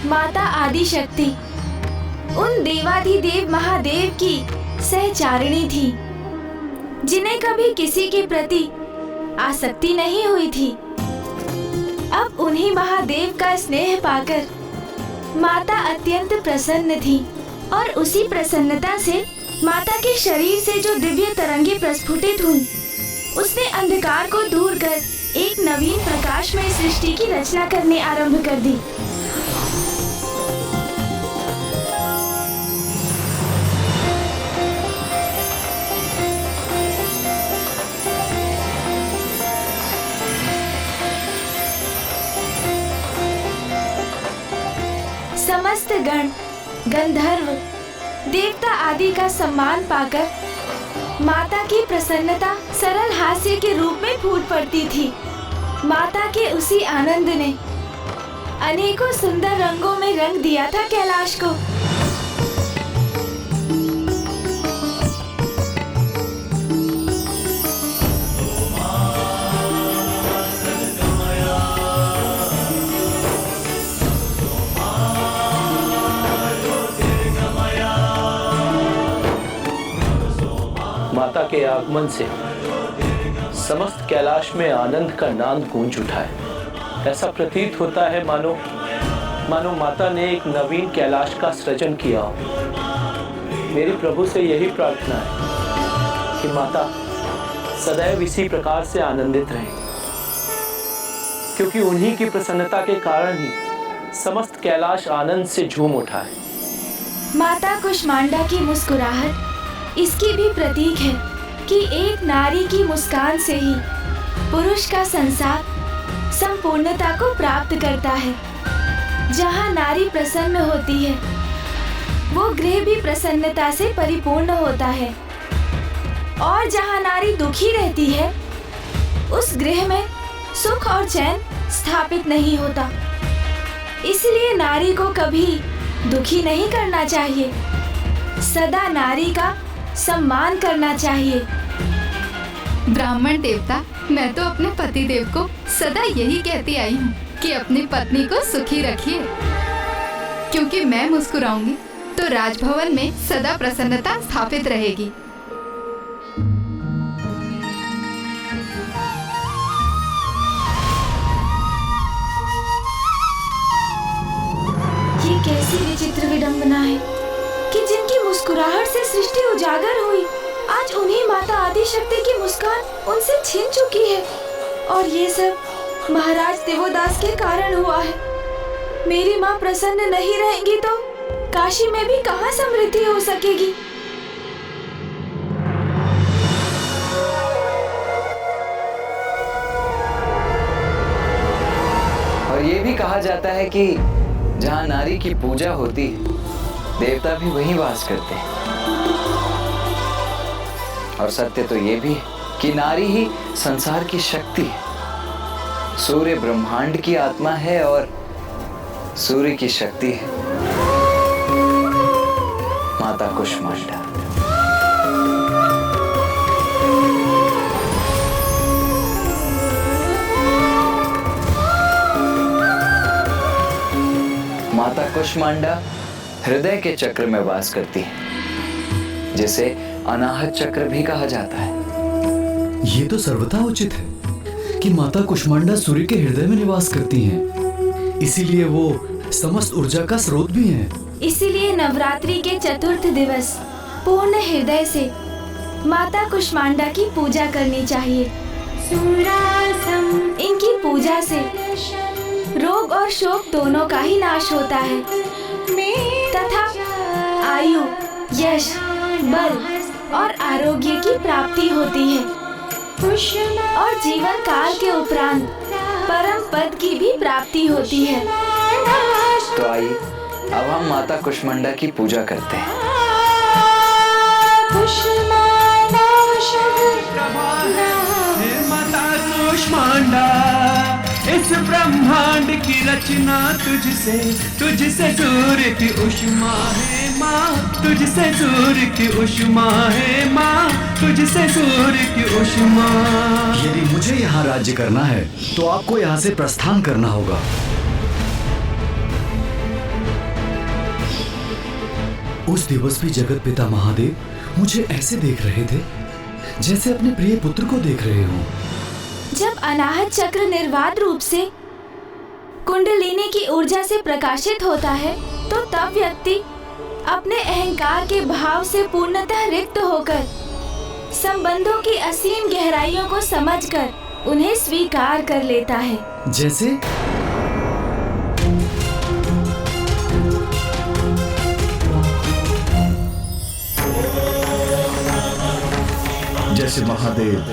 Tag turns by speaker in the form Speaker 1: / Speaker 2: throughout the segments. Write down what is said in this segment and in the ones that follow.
Speaker 1: माता आदि शक्ति उन देवाधिदेव महादेव की सहचारिणी थी, जिन्हें कभी किसी के प्रति आसक्ति नहीं हुई थी। अब उन्हीं महादेव का स्नेह पाकर माता अत्यंत प्रसन्न थी और उसी प्रसन्नता से माता के शरीर से जो दिव्य तरंगे प्रस्फुटित हुई, उसने अंधकार को दूर कर एक नवीन प्रकाशमय सृष्टि की रचना करने आरंभ कर दी। समस्त गण, गंधर्व, देवता आदि का सम्मान पाकर माता की प्रसन्नता सरल हास्य के रूप में फूट पड़ती थी। माता के उसी आनंद ने अनेकों सुंदर रंगों में रंग दिया था कैलाश को।
Speaker 2: माता के आगमन से समस्त कैलाश में आनंद का नाद गूंज उठा है। ऐसा प्रतीत होता है मानो माता ने एक नवीन कैलाश का सृजन किया हो। मेरी प्रभु से यही प्रार्थना है कि माता सदैव इसी प्रकार से आनंदित रहे, क्योंकि उन्हीं की प्रसन्नता के कारण ही समस्त कैलाश आनंद से झूम उठा है।
Speaker 1: माता कुष्मांडा की मुस्कुराहट इसकी भी प्रतीक है कि एक नारी की मुस्कान से ही पुरुष का संसार संपूर्णता को प्राप्त करता है। जहाँ नारी प्रसन्न होती है, वो गृह भी प्रसन्नता से परिपूर्ण होता है, और जहाँ नारी दुखी रहती है, उस गृह में सुख और चैन स्थापित नहीं होता। इसलिए नारी को कभी दुखी नहीं करना चाहिए, सदा नारी का सम्मान करना चाहिए।
Speaker 3: ब्राह्मण देवता, मैं तो अपने पति देव को सदा यही कहती आई हूँ कि अपनी पत्नी को सुखी रखिए, क्योंकि मैं मुस्कुराऊंगी तो राजभवन में सदा प्रसन्नता स्थापित रहेगी।
Speaker 1: ये कैसी विचित्र विडंबना है कि जिनकी मुस्कुराहट से सृष्टि उजागर हुई, आज उन्हीं माता आदि शक्ति की मुस्कान उनसे छिन चुकी है, और ये सब महाराज देवोदास के कारण हुआ है। मेरी माँ प्रसन्न नहीं रहेंगी तो काशी में भी कहाँ समृद्धि हो सकेगी।
Speaker 4: और ये भी कहा जाता है कि जहाँ नारी की पूजा होती है, देवता भी वहीं वास करते हैं। और सत्य तो ये भी है कि नारी ही संसार की शक्ति है। सूर्य ब्रह्मांड की आत्मा है और सूर्य की शक्ति है माता कुष्मांडा। माता कुष्मांडा हृदय के चक्र में वास करती है, जिसे अनाहत चक्र भी कहा जाता है।
Speaker 5: ये तो सर्वथा उचित है कि माता कुष्मांडा सूर्य के हृदय में निवास करती हैं, इसीलिए वो समस्त ऊर्जा का स्रोत भी हैं।
Speaker 1: इसीलिए नवरात्रि के चतुर्थ दिवस पूर्ण हृदय से माता कुष्मांडा की पूजा करनी चाहिए। इनकी पूजा से रोग और शोक दोनों का ही नाश होता है तथा आयु, यश, बल और आरोग्य की प्राप्ति होती है, और जीवन काल के उपरांत परम पद की भी प्राप्ति होती है।
Speaker 4: तो आइए अब हम माता कुष्मांडा की पूजा करते हैं।
Speaker 6: माता कुष्मांडा, इस ब्रह्मांड की रचना तुझसे सूर्य की उष्मा है माँ, तुझसे सूर्य की उष्मा है माँ, तुझसे सूर्य की उष्मा।
Speaker 5: यदि मुझे यहाँ राज्य करना है तो आपको यहाँ से प्रस्थान करना होगा। उस दिवस भी जगत पिता महादेव मुझे ऐसे देख रहे थे जैसे अपने प्रिय पुत्र को देख रहे हों।
Speaker 1: जब अनाहत चक्र निर्वाध रूप से कुंडलिनी की ऊर्जा से प्रकाशित होता है तो तब व्यक्ति अपने अहंकार के भाव से पूर्णतः रिक्त होकर संबंधों की असीम गहराइयों को समझकर उन्हें स्वीकार कर लेता है।
Speaker 5: जैसे
Speaker 7: जैसे महादेव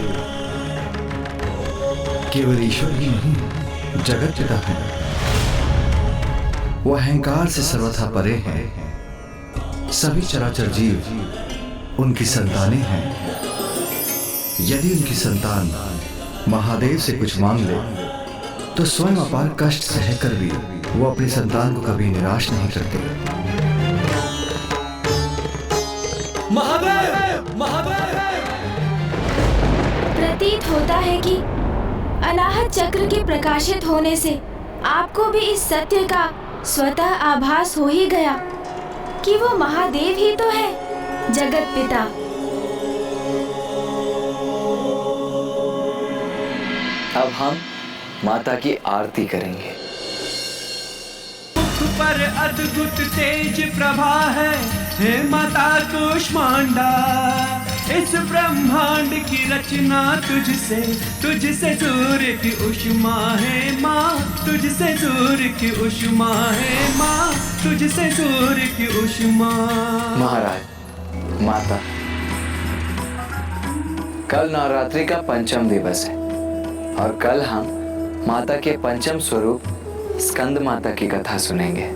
Speaker 7: केवल ईश्वर ही नहीं जगत पिता है, वो अहंकार से सर्वथा परे हैं। सभी चराचर जीव उनकी संतानें हैं। यदि उनकी संतान महादेव से कुछ मांग ले तो स्वयं अपार कष्ट सहकर भी वो अपनी संतान को कभी निराश नहीं करते।
Speaker 5: महादेव महादेव।
Speaker 1: प्रतीत होता है कि अनाहत चक्र के प्रकाशित होने से आपको भी इस सत्य का स्वतः आभास हो ही गया कि वो महादेव ही तो है, जगत पिता।
Speaker 4: अब हम माता की आरती करेंगे।
Speaker 6: मुख पर अद्भुत तेज प्रभा है, हे माता कुष्मांडा। इस ब्रह्मांड की रचना तुझसे सूर्य की उष्मा है माँ, तुझसे सूर्य की उष्मा है माँ, तुझसे सूर्य की उष्मा।
Speaker 4: महाराज माता, कल नवरात्रि का पंचम दिवस है और कल हम माता के पंचम स्वरूप स्कंद माता की कथा सुनेंगे।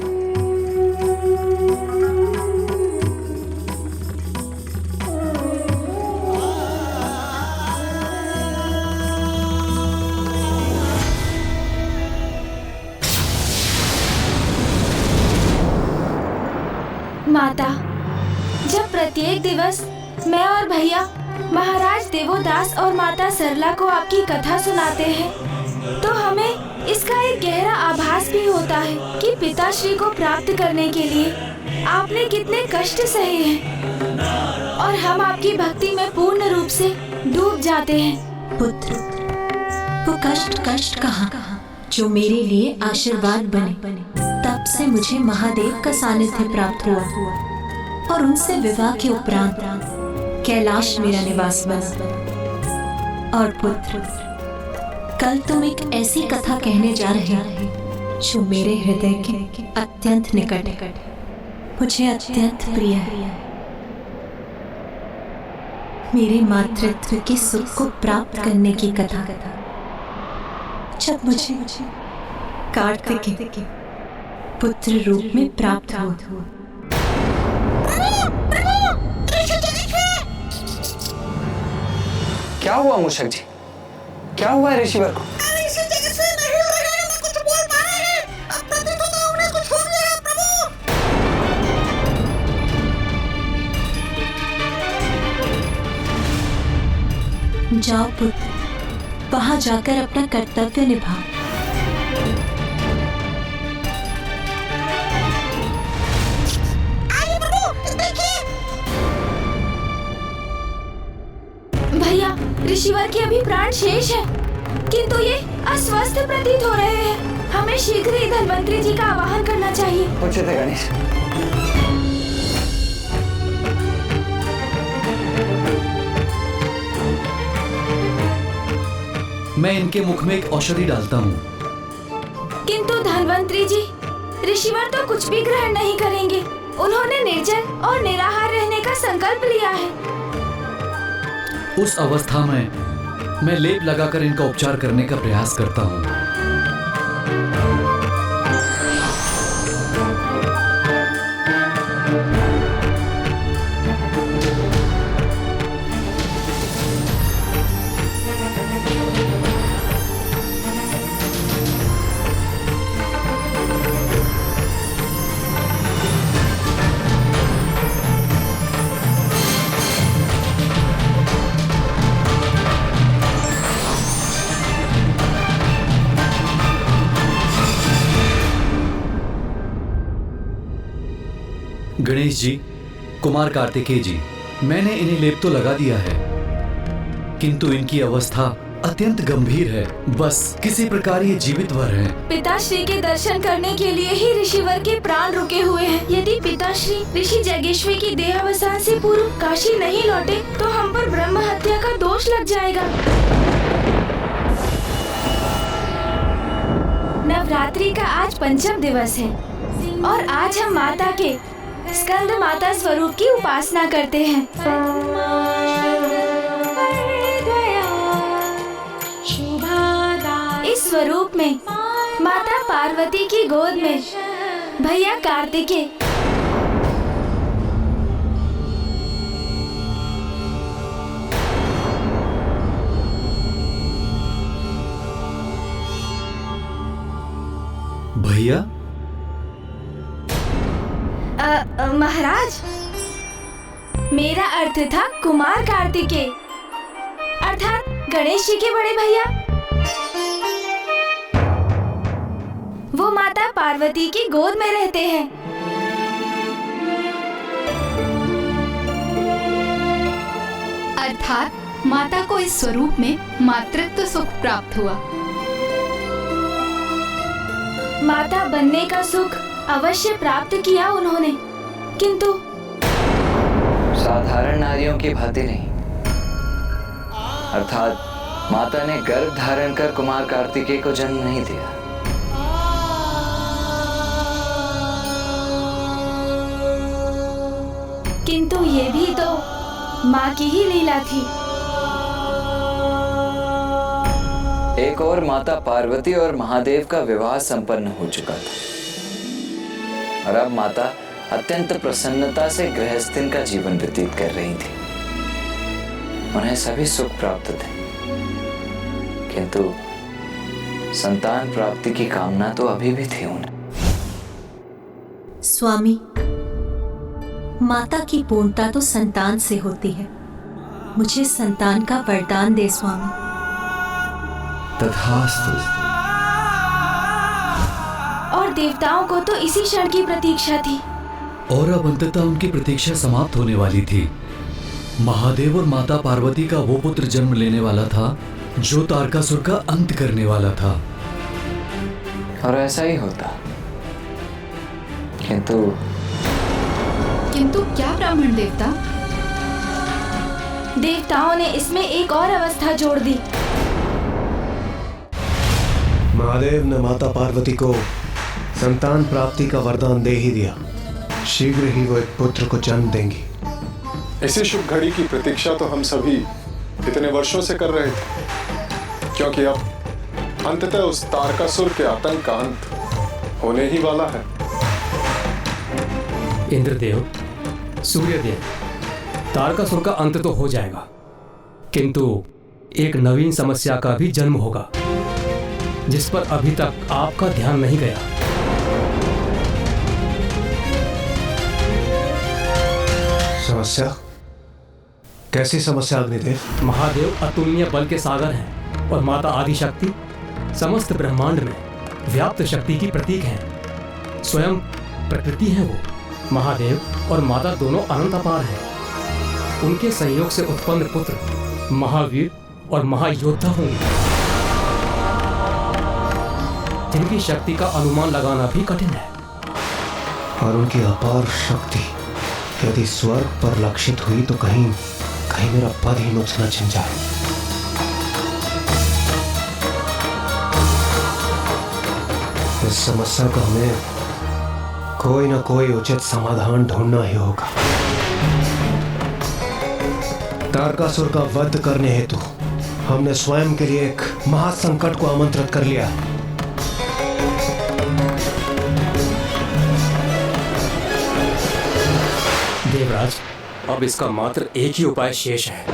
Speaker 1: माता, जब प्रत्येक दिवस मैं और भैया महाराज देवोदास और माता सरला को आपकी कथा सुनाते हैं तो हमें इसका एक गहरा आभास भी होता है कि पिताश्री को प्राप्त करने के लिए आपने कितने कष्ट सहे हैं और हम आपकी भक्ति में पूर्ण रूप से डूब जाते हैं।
Speaker 8: पुत्र, वो कष्ट कहाँ जो मेरे लिए आशीर्वाद बने। तब से मुझे महादेव का सानिध्य प्राप्त हुआ और उनसे विवाह के उपरांत कैलाश मेरा निवास बना। और पुत्र, कल तुम एक ऐसी कथा कहने जा रहे हो जो मेरे हृदय के अत्यंत निकट है, मुझे अत्यंत प्रिय है। मेरे मातृत्व के सुख को प्राप्त करने की कथा, जब मुझे कार्तिकेय पुत्र रूप में प्राप्त हुआ।
Speaker 4: क्या हुआ मूषक जी? क्या हुआ ऋषिवर को?
Speaker 8: जाओ पुत्र, वहां जाकर अपना कर्तव्य निभाओ।
Speaker 1: भैया, ऋषिवर के अभी प्राण शेष है किंतु ये अस्वस्थ प्रतीत हो रहे हैं। हमें शीघ्र ही धन्वंतरी जी का आवाहन करना चाहिए।
Speaker 4: उचित है गणेश।
Speaker 5: मैं इनके मुख में एक औषधि डालता हूँ।
Speaker 1: किंतु धन्वंतरी जी, ऋषिवर तो कुछ भी ग्रहण नहीं करेंगे। उन्होंने निर्जल और निराहार रहने का संकल्प लिया है।
Speaker 5: उस अवस्था में मैं लेप लगाकर इनका उपचार करने का प्रयास करता हूँ। गणेश जी, कुमार कार्तिकेय जी, मैंने इन्हें लेप तो लगा दिया है, किंतु इनकी अवस्था अत्यंत गंभीर है। बस किसी प्रकार ये जीवित भर हैं।
Speaker 1: पिताश्री के दर्शन करने के लिए ही ऋषिवर के प्राण रुके हुए हैं। यदि पिताश्री ऋषि जगेश्वी की देहावसान से पूर्व काशी नहीं लौटे तो हम पर ब्रह्म हत्या का दोष लग जाएगा। नवरात्रि का आज पंचम दिवस है और आज हम माता के स्कंद माता स्वरूप की उपासना करते हैं। इस स्वरूप में माता पार्वती की गोद में भैया कार्तिकेय
Speaker 5: भैया
Speaker 1: महाराज, मेरा अर्थ था कुमार कार्तिकेय अर्थात गणेश जी के बड़े भैया। वो माता पार्वती की गोद में रहते हैं।
Speaker 3: अर्थात माता को इस स्वरूप में मातृत्व सुख प्राप्त हुआ।
Speaker 1: माता बनने का सुख अवश्य प्राप्त किया उन्होंने, किंतु
Speaker 4: साधारण नारियों की भांति नहीं। अर्थात माता ने गर्भ धारण कर कुमार कार्तिकेय को जन्म नहीं दिया।
Speaker 1: किंतु ये भी तो माँ की ही लीला थी।
Speaker 4: एक और माता पार्वती और महादेव का विवाह संपन्न हो चुका था और अब माता अत्यंत प्रसन्नता से गृहस्थीन का जीवन व्यतीत कर रही थी। उन्हें सभी सुख प्राप्त थे, किंतु संतान प्राप्ति की कामना तो अभी भी थी उन्हें।
Speaker 8: स्वामी, माता की पूर्णता तो संतान से होती है। मुझे संतान का वरदान दे स्वामी।
Speaker 7: तथास्तु।
Speaker 1: और देवताओं को तो इसी क्षण की प्रतीक्षा थी।
Speaker 5: और अब अंततः उनकी प्रतीक्षा समाप्त होने वाली थी। महादेव और माता पार्वती का वो पुत्र जन्म लेने वाला था जो तारकासुर का अंत करने वाला था।
Speaker 4: और ऐसा ही होता, किंतु
Speaker 3: क्या ब्राह्मण देवता?
Speaker 1: देवताओं ने इसमें एक और अवस्था जोड़ दी।
Speaker 9: महादेव ने माता पार्वती को संतान प्राप्ति का वरदान दे ही दिया। शीघ्र ही वो एक पुत्र को जन्म देंगी।
Speaker 10: इसी शुभ घड़ी की प्रतीक्षा तो हम सभी इतने वर्षों से कर रहे थे, क्योंकि अब अंततः उस तारकासुर के आतंक का अंत होने ही वाला है।
Speaker 11: इंद्रदेव, सूर्यदेव, तारकासुर का अंत तो हो जाएगा, किंतु एक नवीन समस्या का भी जन्म होगा जिस पर अभी तक आपका ध्यान नहीं गया।
Speaker 9: समस्या? कैसी समस्या अग्निदेव?
Speaker 11: महादेव अतुलनीय बल के सागर हैं और माता आदिशक्ति समस्त ब्रह्मांड में व्याप्त शक्ति की प्रतीक हैं। स्वयं प्रकृति है वो। महादेव और माता दोनों अनंत अपार हैं। उनके संयोग से उत्पन्न पुत्र महावीर और महायोद्धा होंगे, जिनकी शक्ति का अनुमान लगाना भी कठिन है।
Speaker 9: और उनकी अपार शक्ति यदि स्वर्ग पर लक्षित हुई तो कहीं मेरा पद ही मुझ न छिन जाए। इस समस्या का हमें कोई ना कोई उचित समाधान ढूंढना ही होगा। तारकासुर का वध करने हेतु हमने स्वयं के लिए एक महासंकट को आमंत्रित कर लिया है।
Speaker 11: देवराज, अब इसका मात्र एक ही उपाय शेष है।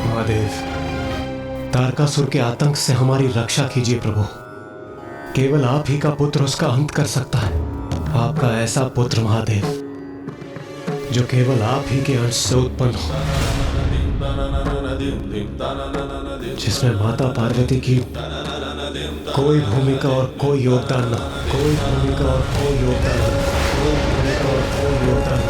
Speaker 9: महादेव, तारकासुर के आतंक से हमारी रक्षा कीजिए प्रभु। केवल आप ही का पुत्र उसका अंत कर सकता है। आपका ऐसा पुत्र महादेव जो केवल आप ही के अंश से उत्पन्न हो। जिसमें माता पार्वती की कोई भूमिका और कोई योगदान न, कोई भूमिका और कोई योगदान न, कोई भूमिका और कोई योगदान न।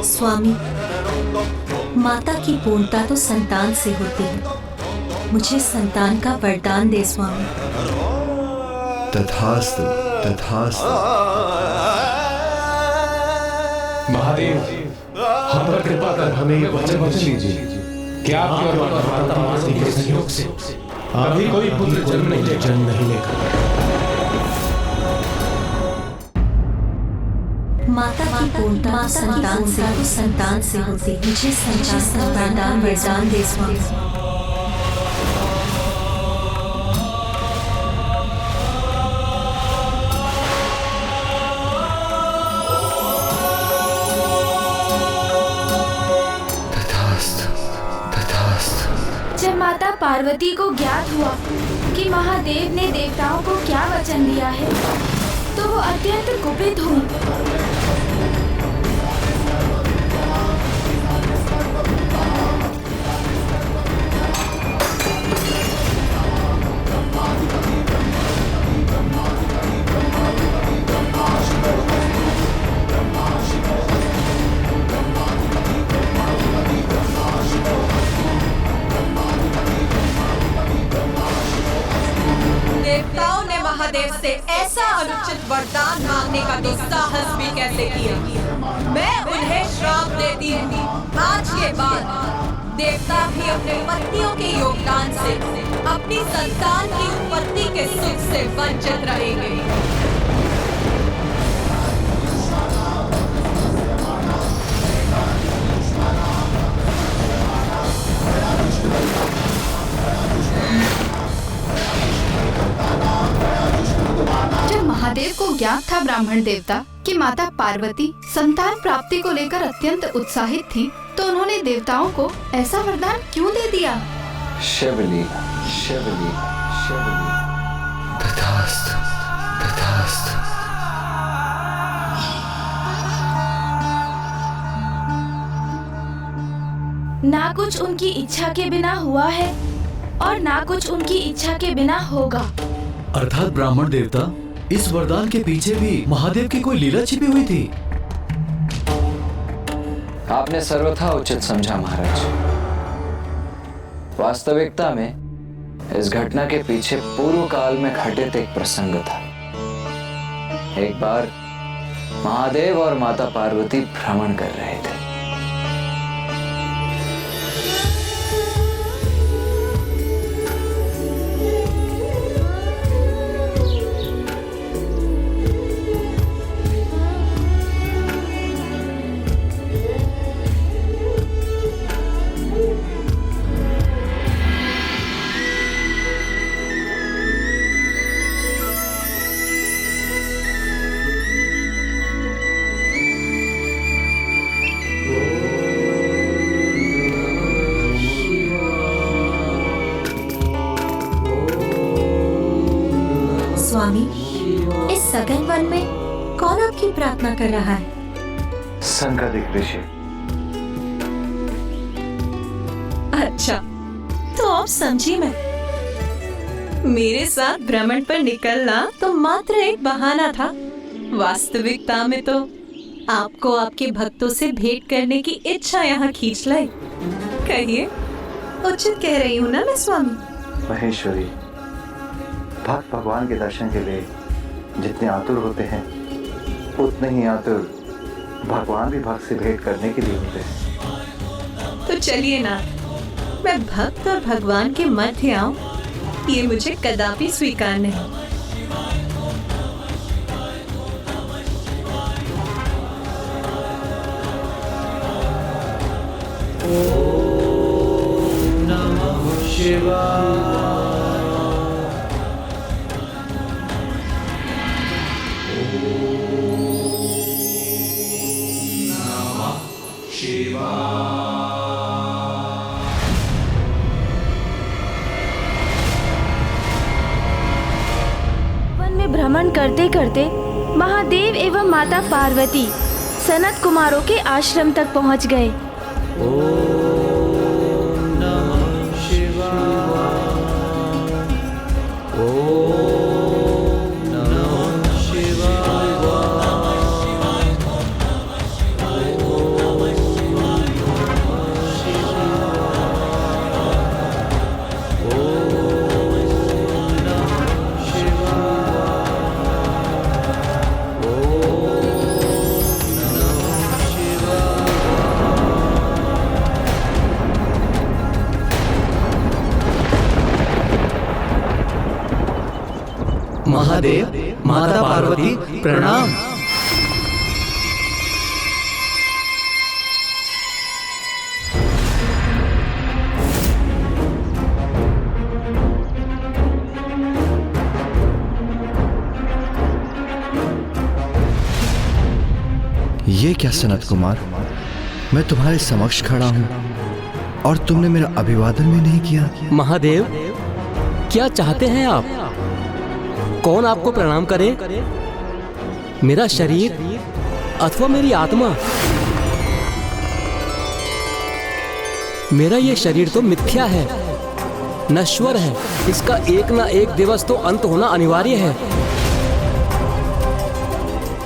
Speaker 8: स्वामी, माता की पूर्णता तो संतान से होती है। मुझे संतान का वरदान दे स्वामी।
Speaker 7: तथास्तु, तथास्तु।
Speaker 9: महादेव, हम पर कृपा कर हमें ये वचन दीजिए कि आपके और माता पार्वती के संयोग से अभी कोई पुत्र जन्म नहीं लेगा।
Speaker 8: माता की पूर्णता संतान से होती है। मुझे संतान का वरदान दे स्वामी।
Speaker 1: जब माता पार्वती को ज्ञात हुआ कि महादेव ने देवताओं को क्या वचन दिया है, तो वो अत्यंत कुपित हुई।
Speaker 12: देवताओं ने महादेव से ऐसा अनुचित वरदान मांगने का दुस्साहस भी कैसे किया। मैं उन्हें श्राप देती हूँ, आज के बाद देवता भी अपने पत्नियों के योगदान से अपनी संतान की उत्पत्ति के सुख से वंचित रहेंगे।
Speaker 3: महादेव को ज्ञात था ब्राह्मण देवता कि माता पार्वती संतान प्राप्ति को लेकर अत्यंत उत्साहित थी, तो उन्होंने देवताओं को ऐसा वरदान क्यों दे दिया?
Speaker 4: शिवलीला, शिवलीला, शिवलीला। तथास्तु, तथास्तु।
Speaker 1: ना कुछ उनकी इच्छा के बिना हुआ है और ना कुछ उनकी इच्छा के बिना होगा।
Speaker 5: अर्थात ब्राह्मण देवता, इस वरदान के पीछे भी महादेव की कोई लीला छिपी हुई थी।
Speaker 4: आपने सर्वथा उचित समझा महाराज। वास्तविकता में इस घटना के पीछे पूर्व काल में घटित एक प्रसंग था। एक बार महादेव और माता पार्वती भ्रमण कर रहे थे।
Speaker 8: स्वामी, इस सघन वन में कौन आपकी प्रार्थना कर रहा है?
Speaker 7: संगदिक ऋषि।
Speaker 8: अच्छा, तो अब समझी मैं। मेरे साथ भ्रमण पर निकलना तो मात्र एक बहाना था। वास्तविकता में तो आपको आपके भक्तों से भेंट करने की इच्छा यहाँ खींच लाई। कहिए, उचित कह रही हूँ ना मैं स्वामी?
Speaker 7: महेश्वरी, भक्त भगवान के दर्शन के लिए जितने आतुर होते हैं, उतने ही आतुर भगवान भी भक्त से भेंट करने के लिए होते हैं।
Speaker 8: तो चलिए ना, मैं भक्त और भगवान के मध्य आऊं, ये मुझे कदापि स्वीकार नहीं।
Speaker 6: ओम नमः शिवाय।
Speaker 1: वन में भ्रमण करते करते महादेव एवं माता पार्वती सनत कुमारों के आश्रम तक पहुंच गए।
Speaker 5: महादेव, माता पार्वती, प्रणाम।
Speaker 7: ये क्या सनत कुमार, मैं तुम्हारे समक्ष खड़ा हूं और तुमने मेरा अभिवादन भी नहीं किया।
Speaker 11: महादेव, क्या चाहते हैं आप? कौन आपको प्रणाम करे? मेरा शरीर अथवा मेरी आत्मा? मेरा ये शरीर तो मिथ्या है, नश्वर है। इसका एक ना एक दिवस तो अंत होना अनिवार्य है,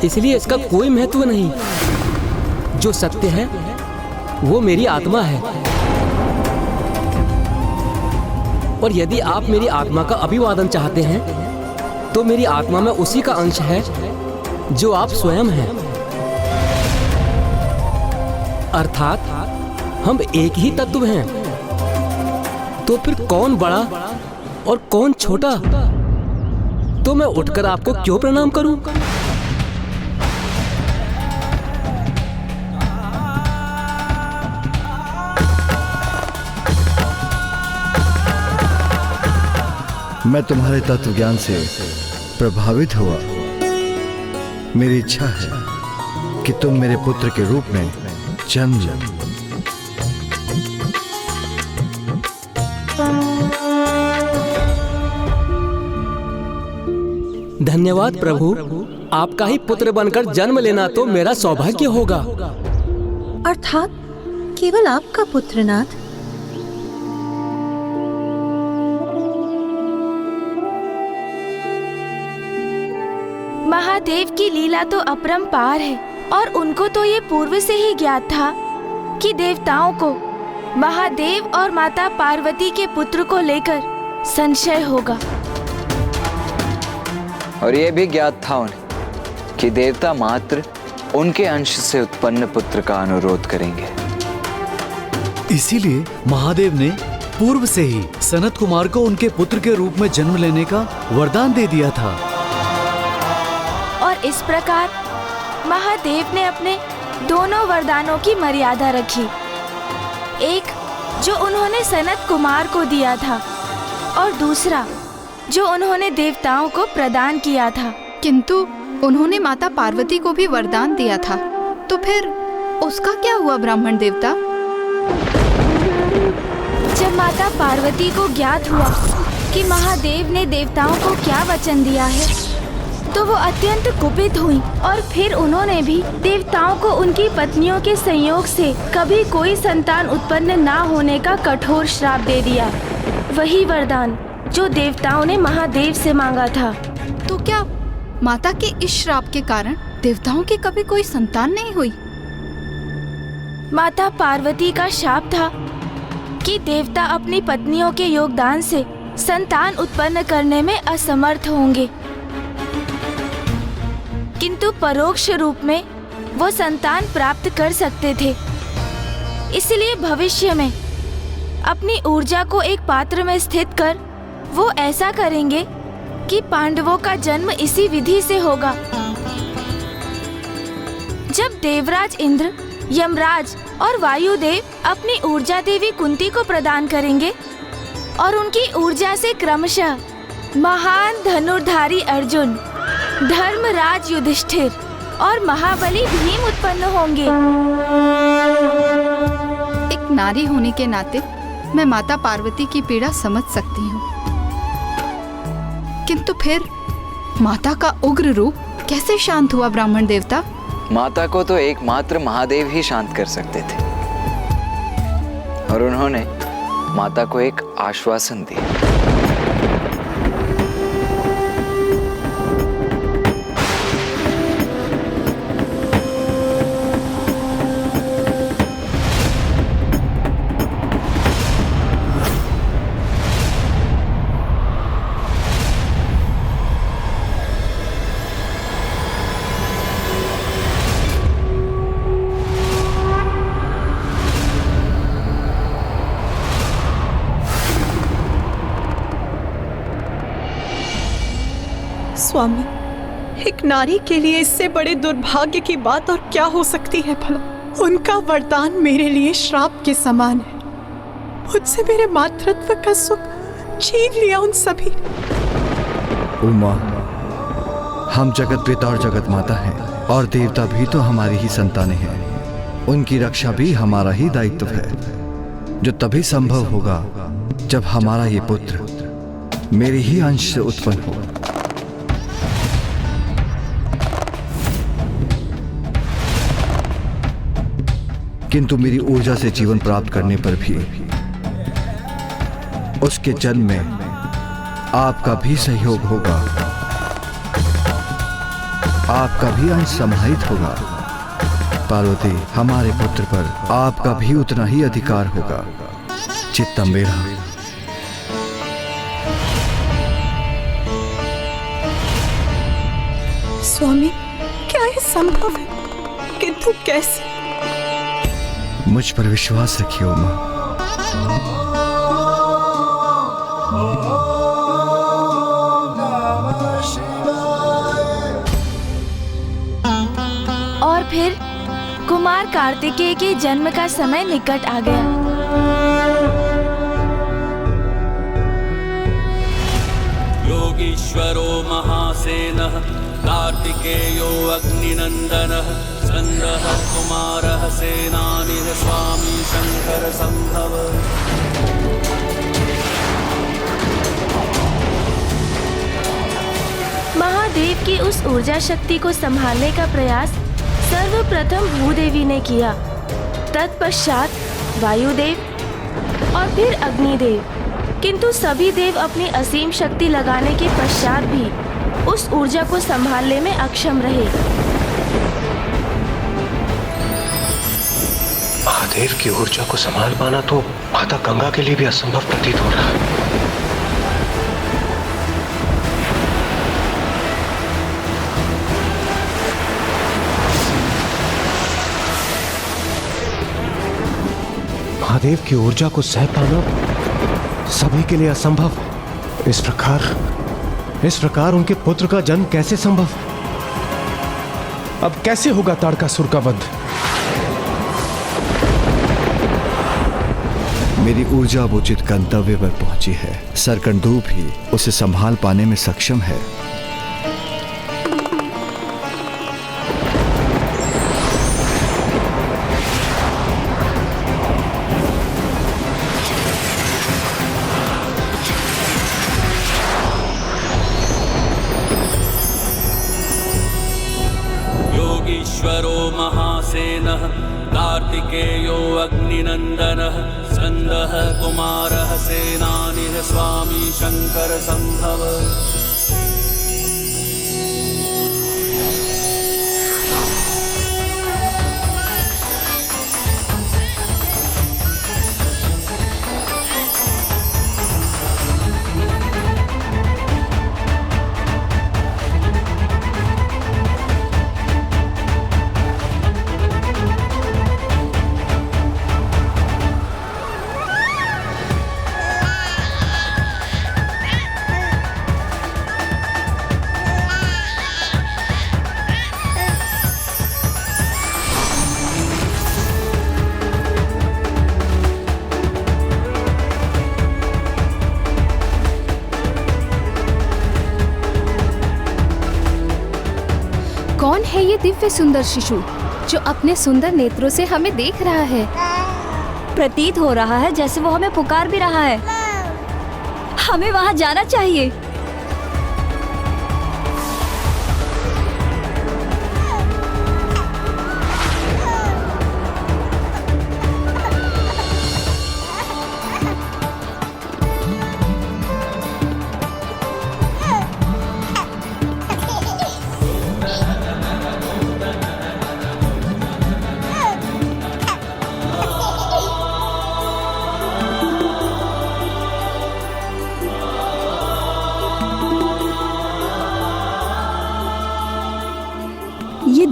Speaker 11: इसलिए इसका कोई महत्व नहीं। जो सत्य है वो मेरी आत्मा है, और यदि आप मेरी आत्मा का अभिवादन चाहते हैं तो मेरी आत्मा में उसी का अंश है जो आप स्वयं हैं। अर्थात हम एक ही तत्व हैं। तो फिर कौन बड़ा और कौन छोटा? तो मैं उठकर आपको क्यों प्रणाम करूं?
Speaker 7: मैं तुम्हारे तत्व ज्ञान से प्रभावित हुआ। मेरी इच्छा है कि तुम मेरे पुत्र के रूप में जन्म लो।
Speaker 11: धन्यवाद प्रभु, आपका ही पुत्र बनकर जन्म लेना तो मेरा सौभाग्य होगा।
Speaker 8: अर्थात केवल आपका पुत्र नाथ?
Speaker 1: महादेव की लीला तो अपरंपार है, और उनको तो ये पूर्व से ही ज्ञात था कि देवताओं को महादेव और माता पार्वती के पुत्र को लेकर संशय होगा।
Speaker 4: और ये भी ज्ञात था उन्हें कि देवता मात्र उनके अंश से उत्पन्न पुत्र का अनुरोध करेंगे।
Speaker 5: इसीलिए महादेव ने पूर्व से ही सनत कुमार को उनके पुत्र के रूप में जन्म लेने का वरदान दे दिया था।
Speaker 1: और इस प्रकार महादेव ने अपने दोनों वरदानों की मर्यादा रखी। एक जो उन्होंने सनत कुमार को दिया था, और दूसरा जो उन्होंने देवताओं को प्रदान किया था।
Speaker 3: किंतु उन्होंने माता पार्वती को भी वरदान दिया था, तो फिर उसका क्या हुआ ब्राह्मण देवता?
Speaker 1: जब माता पार्वती को ज्ञात हुआ कि महादेव ने देवताओं को क्या वचन दिया है, तो वो अत्यंत कुपित हुई, और फिर उन्होंने भी देवताओं को उनकी पत्नियों के संयोग से कभी कोई संतान उत्पन्न ना होने का कठोर श्राप दे दिया। वही वरदान जो देवताओं ने महादेव से मांगा था।
Speaker 3: तो क्या माता के इस श्राप के कारण देवताओं की कभी कोई संतान नहीं हुई?
Speaker 1: माता पार्वती का शाप था कि देवता अपनी पत्नियों के योगदान से संतान उत्पन्न करने में असमर्थ होंगे, किंतु परोक्ष रूप में वो संतान प्राप्त कर सकते थे। इसलिए भविष्य में अपनी ऊर्जा को एक पात्र में स्थित कर वो ऐसा करेंगे कि पांडवों का जन्म इसी विधि से होगा। जब देवराज इंद्र, यमराज और वायुदेव अपनी ऊर्जा देवी कुंती को प्रदान करेंगे, और उनकी ऊर्जा से क्रमशः महान धनुर्धारी अर्जुन, धर्मराज युधिष्ठिर और महाबली भीम उत्पन्न होंगे।
Speaker 3: एक नारी होने के नाते मैं माता पार्वती की पीड़ा समझ सकती हूँ, किंतु फिर माता का उग्र रूप कैसे शांत हुआ ब्राह्मण देवता?
Speaker 4: माता को तो एकमात्र महादेव ही शांत कर सकते थे और उन्होंने माता को एक आश्वासन दिया।
Speaker 12: स्वामी, एक नारी के लिए इससे बड़े दुर्भाग्य की बात और क्या हो सकती है भला? उनका वरदान मेरे लिए श्राप के समान है। मुझसे मेरे मातृत्व का सुख छीन लिया उन सभी।
Speaker 7: उमा, हम जगत पिता और जगत माता हैं और देवता भी तो हमारी ही संतानें हैं। उनकी रक्षा भी हमारा ही दायित्व है, जो तभी संभव होगा जब हमारा ये पुत्र मेरे ही अंश से उत्पन्न हो। किंतु मेरी ऊर्जा से जीवन प्राप्त करने पर भी उसके जन्म में आपका भी सहयोग होगा, आपका भी अंश समाहित होगा। पार्वती, हमारे पुत्र पर आपका भी उतना ही अधिकार होगा। चित्तम मेरा।
Speaker 12: स्वामी, क्या ये संभव है? किंतु कैसे?
Speaker 7: मुझ पर विश्वास रखिए उमा।
Speaker 1: और फिर कुमार कार्तिकेय के जन्म का समय निकट आ गया।
Speaker 13: योगीश्वरो महासेनः कार्तिकेयो अग्निनंदनः स्कंदः कुमारः सेनानिः स्वामी शंकर संभव।
Speaker 1: महादेव की उस ऊर्जा शक्ति को संभालने का प्रयास सर्वप्रथम भूदेवी ने किया, तत्पश्चात वायुदेव और फिर अग्निदेव। किंतु सभी देव अपनी असीम शक्ति लगाने के पश्चात भी उस ऊर्जा को संभालने में अक्षम रहे।
Speaker 9: महादेव की ऊर्जा को संभाल पाना तो माता गंगा के लिए भी असंभव प्रतीत हो रहा है। महादेव की ऊर्जा को सह पाना सभी के लिए असंभव है। इस प्रकार उनके पुत्र का जन्म कैसे संभव? अब कैसे होगा तारकासुर का वध?
Speaker 7: मेरी ऊर्जा अब उचित गंतव्य पर पहुंची है। सरकंडू भी उसे संभाल पाने में सक्षम है।
Speaker 13: योगीश्वरो महासेनः कार्तिकेयो अग्निनंदनः स्कंदः कुमारः सेनानिः स्वामी शंकर संभव।
Speaker 14: कौन है ये दिव्य सुंदर शिशु जो अपने सुंदर नेत्रों से हमें देख रहा है?
Speaker 15: प्रतीत हो रहा है जैसे वो हमें पुकार भी रहा है। हमें वहां जाना चाहिए।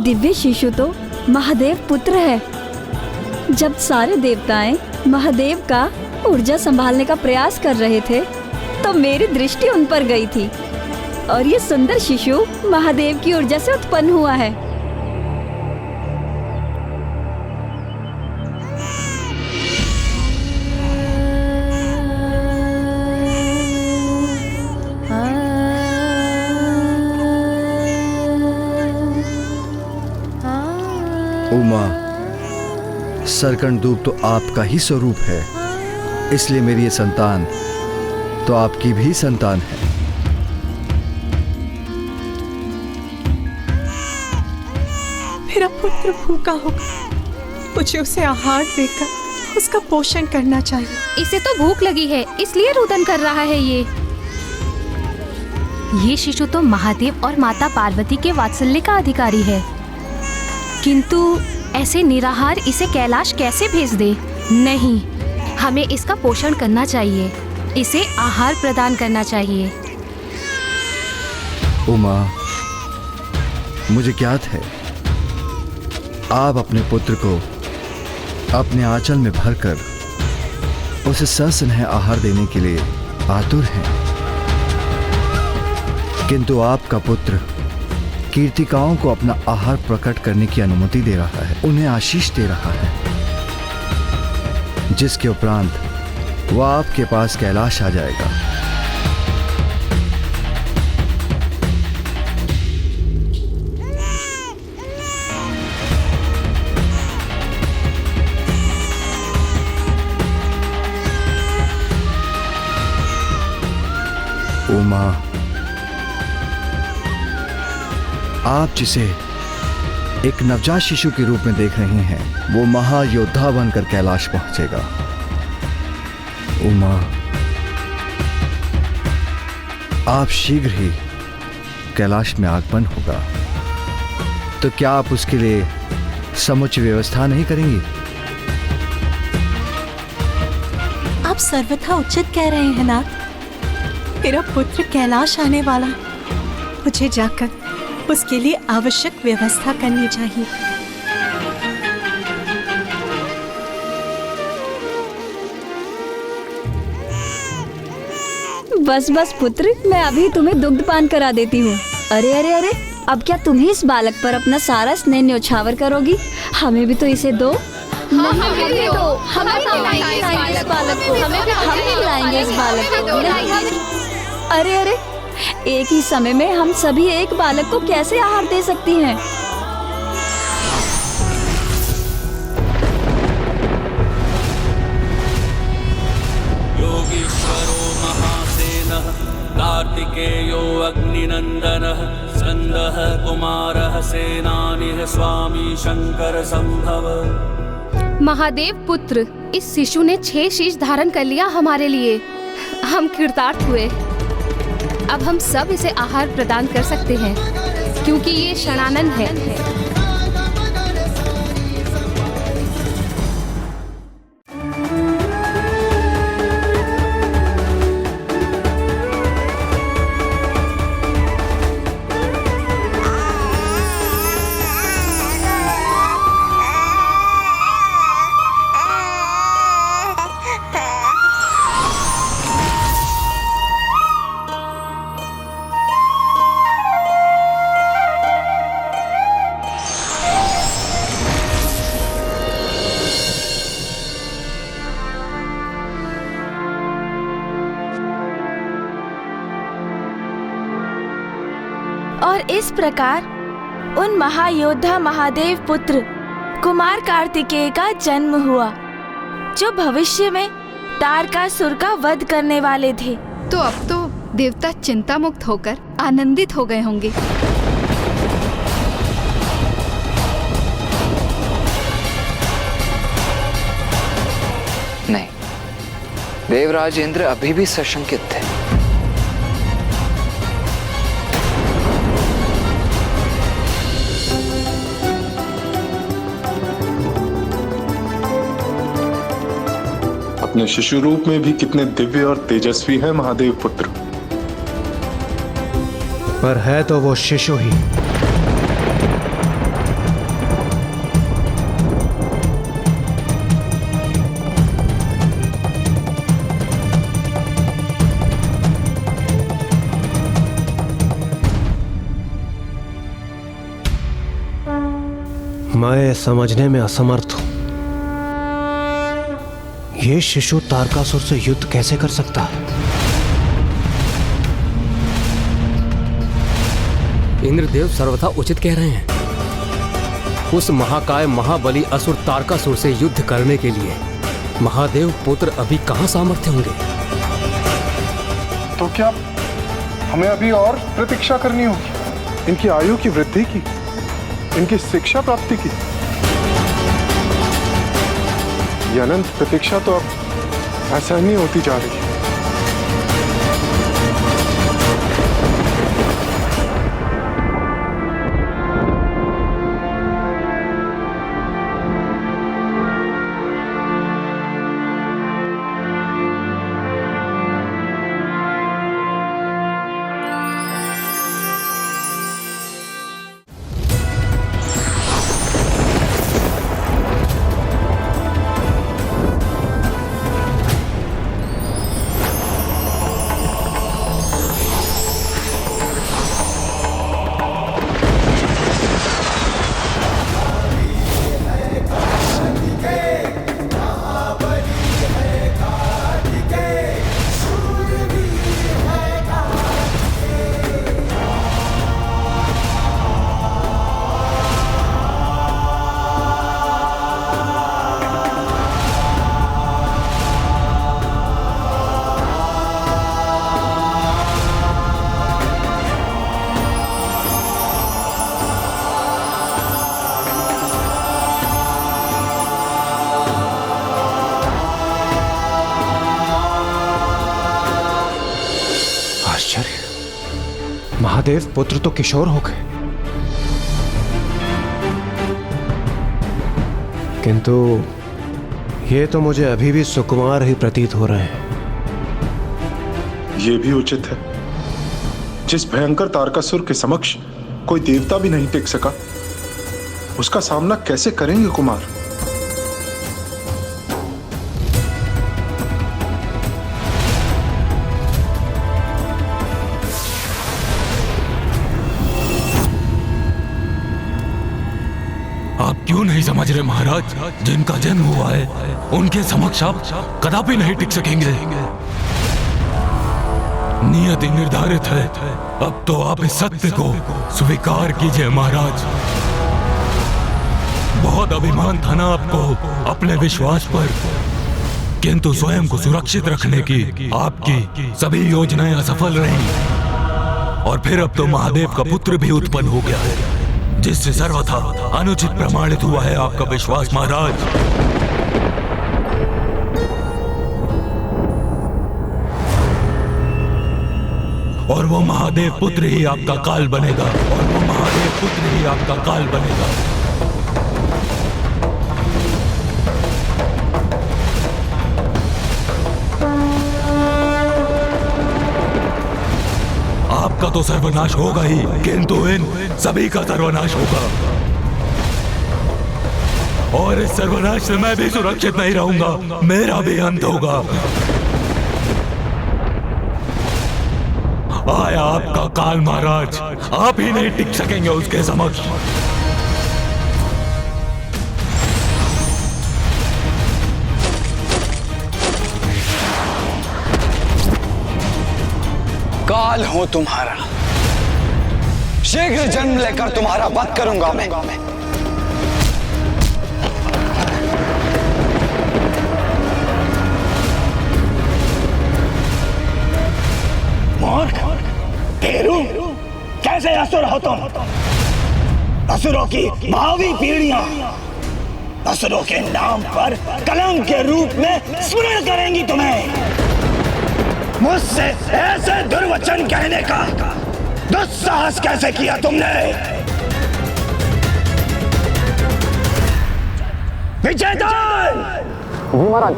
Speaker 15: दिव्य शिशु तो महादेव पुत्र है। जब सारे देवताएं महादेव का ऊर्जा संभालने का प्रयास कर रहे थे तो मेरी दृष्टि उन पर गई थी और ये सुंदर शिशु महादेव की ऊर्जा से उत्पन्न हुआ है।
Speaker 7: उमा, सरकंडूब तो आपका ही स्वरूप है, इसलिए मेरी ये संतान तो आपकी भी संतान है।
Speaker 16: मेरा पुत्र भूखा होगा, मुझे उसे आहार देकर उसका पोषण करना चाहिए।
Speaker 14: इसे तो भूख लगी है इसलिए रुदन कर रहा है। ये शिशु तो महादेव और माता पार्वती के वात्सल्य का अधिकारी है, किंतु ऐसे निराहार इसे कैलाश कैसे भेज दे? नहीं, हमें इसका पोषण करना चाहिए, इसे आहार प्रदान करना चाहिए।
Speaker 7: उमा, मुझे ज्ञात है आप अपने पुत्र को अपने आंचल में भरकर उसे सस्नेह आहार देने के लिए आतुर हैं, किंतु आपका पुत्र कीर्तिकाओं को अपना आहार प्रकट करने की अनुमति दे रहा है, उन्हें आशीष दे रहा है, जिसके उपरांत वह आपके पास कैलाश आ जाएगा। उमा, आप जिसे एक नवजात शिशु के रूप में देख रहे हैं, वो महायोद्धा बनकर कैलाश पहुंचेगा। उमा, आप शीघ्र ही कैलाश में आगमन होगा, तो क्या आप उसके लिए समुचित व्यवस्था नहीं करेंगी?
Speaker 16: आप सर्वथा उचित कह रहे हैं नाथ। मेरा पुत्र कैलाश आने वाला, मुझे जाकर उसके लिए आवश्यक व्यवस्था करनी चाहिए।
Speaker 15: बस बस पुत्र, मैं अभी तुम्हें दुग्ध पान करा देती हूँ। अरे अरे अरे, अब क्या तुम ही इस बालक पर अपना सारा स्नेह न्योछावर करोगी? हमें भी तो इसे दो। हमें भी दो, हमें खिलाएंगे इस बालक को, हम खिलाएंगे इस बालक को। अरे अरे, एक ही समय में हम सभी एक बालक को कैसे आहार दे सकती हैं?
Speaker 13: योगीश्वरो महासेनः कार्तिकेयो अग्निनंदनः स्कंदः कुमारः सेनानिः स्वामी शंकर संभव।
Speaker 14: महादेव पुत्र, इस शिशु ने 6 शीश धारण कर लिया हमारे लिए। हम कृतार्थ हुए। अब हम सब इसे आहार प्रदान कर सकते हैं, क्योंकि ये षणानन है।
Speaker 1: और इस प्रकार उन महायोद्धा महादेव पुत्र कुमार कार्तिकेय का जन्म हुआ, जो भविष्य में तारकासुर का वध करने वाले थे।
Speaker 3: तो अब तो देवता चिंता मुक्त होकर आनंदित हो गए होंगे।
Speaker 4: नहीं, देवराज इंद्र अभी भी सशंकित थे।
Speaker 10: अपने शिशु रूप में भी कितने दिव्य और तेजस्वी हैं महादेव पुत्र।
Speaker 9: पर है तो वो शिशु ही। मैं समझने में असमर्थ हूं। ये शिशु तारकासुर से युद्ध कैसे कर सकता है?
Speaker 11: इंद्रदेव सर्वथा उचित कह रहे हैं। उस महाकाय महाबली असुर तारकासुर से युद्ध करने के लिए महादेव पुत्र अभी कहां सामर्थ्य होंगे?
Speaker 10: तो क्या हमें अभी और प्रतीक्षा करनी होगी, इनकी आयु की वृद्धि की, इनकी शिक्षा प्राप्ति की? ये अनंत प्रतीक्षा तो अब असहनीय होती जा रही है।
Speaker 9: महादेव पुत्र तो किशोर हो गए, किंतु ये तो मुझे अभी भी सुकुमार ही प्रतीत हो रहे हैं।
Speaker 10: ये भी उचित है। जिस भयंकर तारकासुर के समक्ष कोई देवता भी नहीं टिक सका, उसका सामना कैसे करेंगे कुमार?
Speaker 17: आप क्यों नहीं समझ रहे महाराज? जिनका जन्म हुआ है उनके समक्ष आप कदापि नहीं टिक सकेंगे। नियति निर्धारित है। अब तो आप इस सत्य को स्वीकार कीजिए महाराज। बहुत अभिमान था ना आपको अपने विश्वास पर, किंतु स्वयं को सुरक्षित रखने की आपकी सभी योजनाएं असफल रही। और फिर अब तो महादेव का पुत्र भी उत्पन्न हो गया है, जिससे सर्वथा अनुचित प्रमाणित हुआ है आपका विश्वास महाराज। और वो महादेव पुत्र ही आपका काल बनेगा, और वो महादेव पुत्र ही आपका काल बनेगा। आपका तो सर्वनाश होगा ही, किंतु इन सभी का सर्वनाश होगा। और इस सर्वनाश से मैं भी सुरक्षित नहीं रहूंगा, मेरा भी अंत होगा। आया आपका काल महाराज, आप ही नहीं टिक सकेंगे उसके समक्ष।
Speaker 18: काल हूं तुम्हारा, शीघ्र जन्म लेकर तुम्हारा वध करूंगा मैं।
Speaker 19: मूर्ख, तेरू, कैसे असुर हो तुम? असुरों की भावी पीढ़ियां असुरों के नाम पर कलंक के रूप में स्मरण करेंगी तुम्हें। मुझसे ऐसे दुर्वचन कहने का दुस्साहस कैसे किया तुमने? विजयदान! जी महाराज।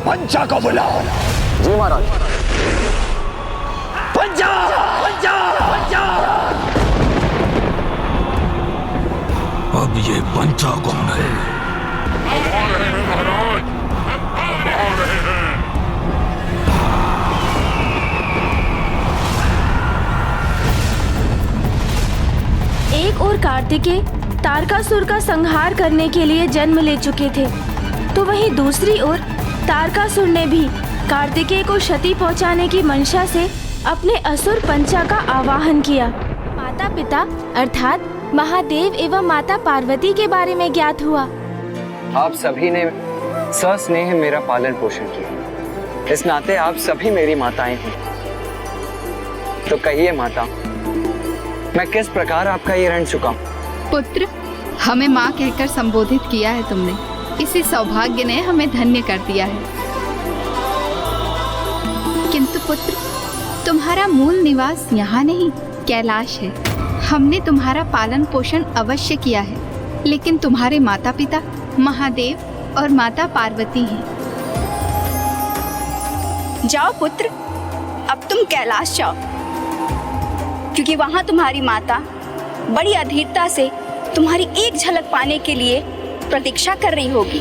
Speaker 19: पंचा को बुलाओ। जी महाराज। पंचा! पंचा! पंचा!
Speaker 17: अब ये पंचा कौन है?
Speaker 1: एक और कार्तिकेय तारकासुर का संहार करने के लिए जन्म ले चुके थे, तो वहीं दूसरी ओर तारकासुर ने भी कार्तिकेय को क्षति पहुंचाने की मंशा से अपने असुर पंचा का आवाहन किया। माता पिता अर्थात महादेव एवं माता पार्वती के बारे में ज्ञात हुआ।
Speaker 4: आप सभी ने सस्नेह मेरा पालन पोषण किया, इस नाते आप सभी मेरी माताएं हैं। तो कहिए माता, मैं किस प्रकार आपका ये ऋण चुकाऊं?
Speaker 3: पुत्र, हमें माँ कहकर संबोधित किया है तुमने, इसी सौभाग्य ने हमें धन्य कर दिया है। किंतु पुत्र, तुम्हारा मूल निवास यहाँ नहीं, कैलाश है। हमने तुम्हारा पालन पोषण अवश्य किया है, लेकिन तुम्हारे माता पिता महादेव और माता पार्वती हैं।
Speaker 20: जाओ पुत्र, अब तुम कैलाश जाओ, क्योंकि वहाँ तुम्हारी माता बड़ी अधीरता से तुम्हारी एक झलक पाने के लिए प्रतीक्षा कर रही होगी।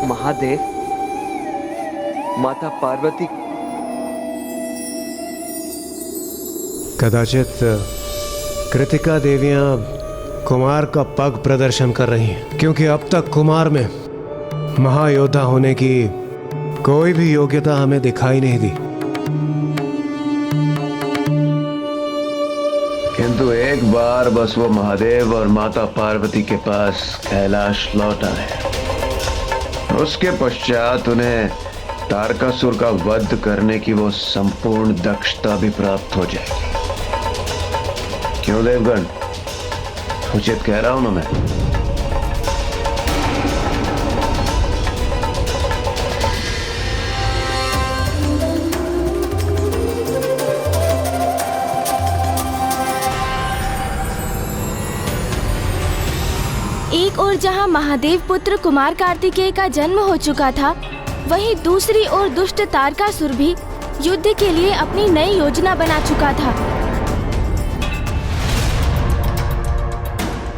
Speaker 4: महादेव, माता पार्वती,
Speaker 9: कदाचित कृतिका देवियां कुमार का पग प्रदर्शन कर रही हैं, क्योंकि अब तक कुमार में महायोद्धा होने की कोई भी योग्यता हमें दिखाई नहीं दी।
Speaker 21: किंतु एक बार बस वो महादेव और माता पार्वती के पास कैलाश लौट आए, उसके पश्चात उन्हें तारकासुर का वध करने की वो संपूर्ण दक्षता भी प्राप्त हो जाएगी। क्यों देवगण, उचित कह रहा हूं ना मैं?
Speaker 1: एक ओर जहां महादेव पुत्र कुमार कार्तिकेय का जन्म हो चुका था, वहीं दूसरी ओर दुष्ट तारकासुर भी युद्ध के लिए अपनी नई योजना बना चुका था।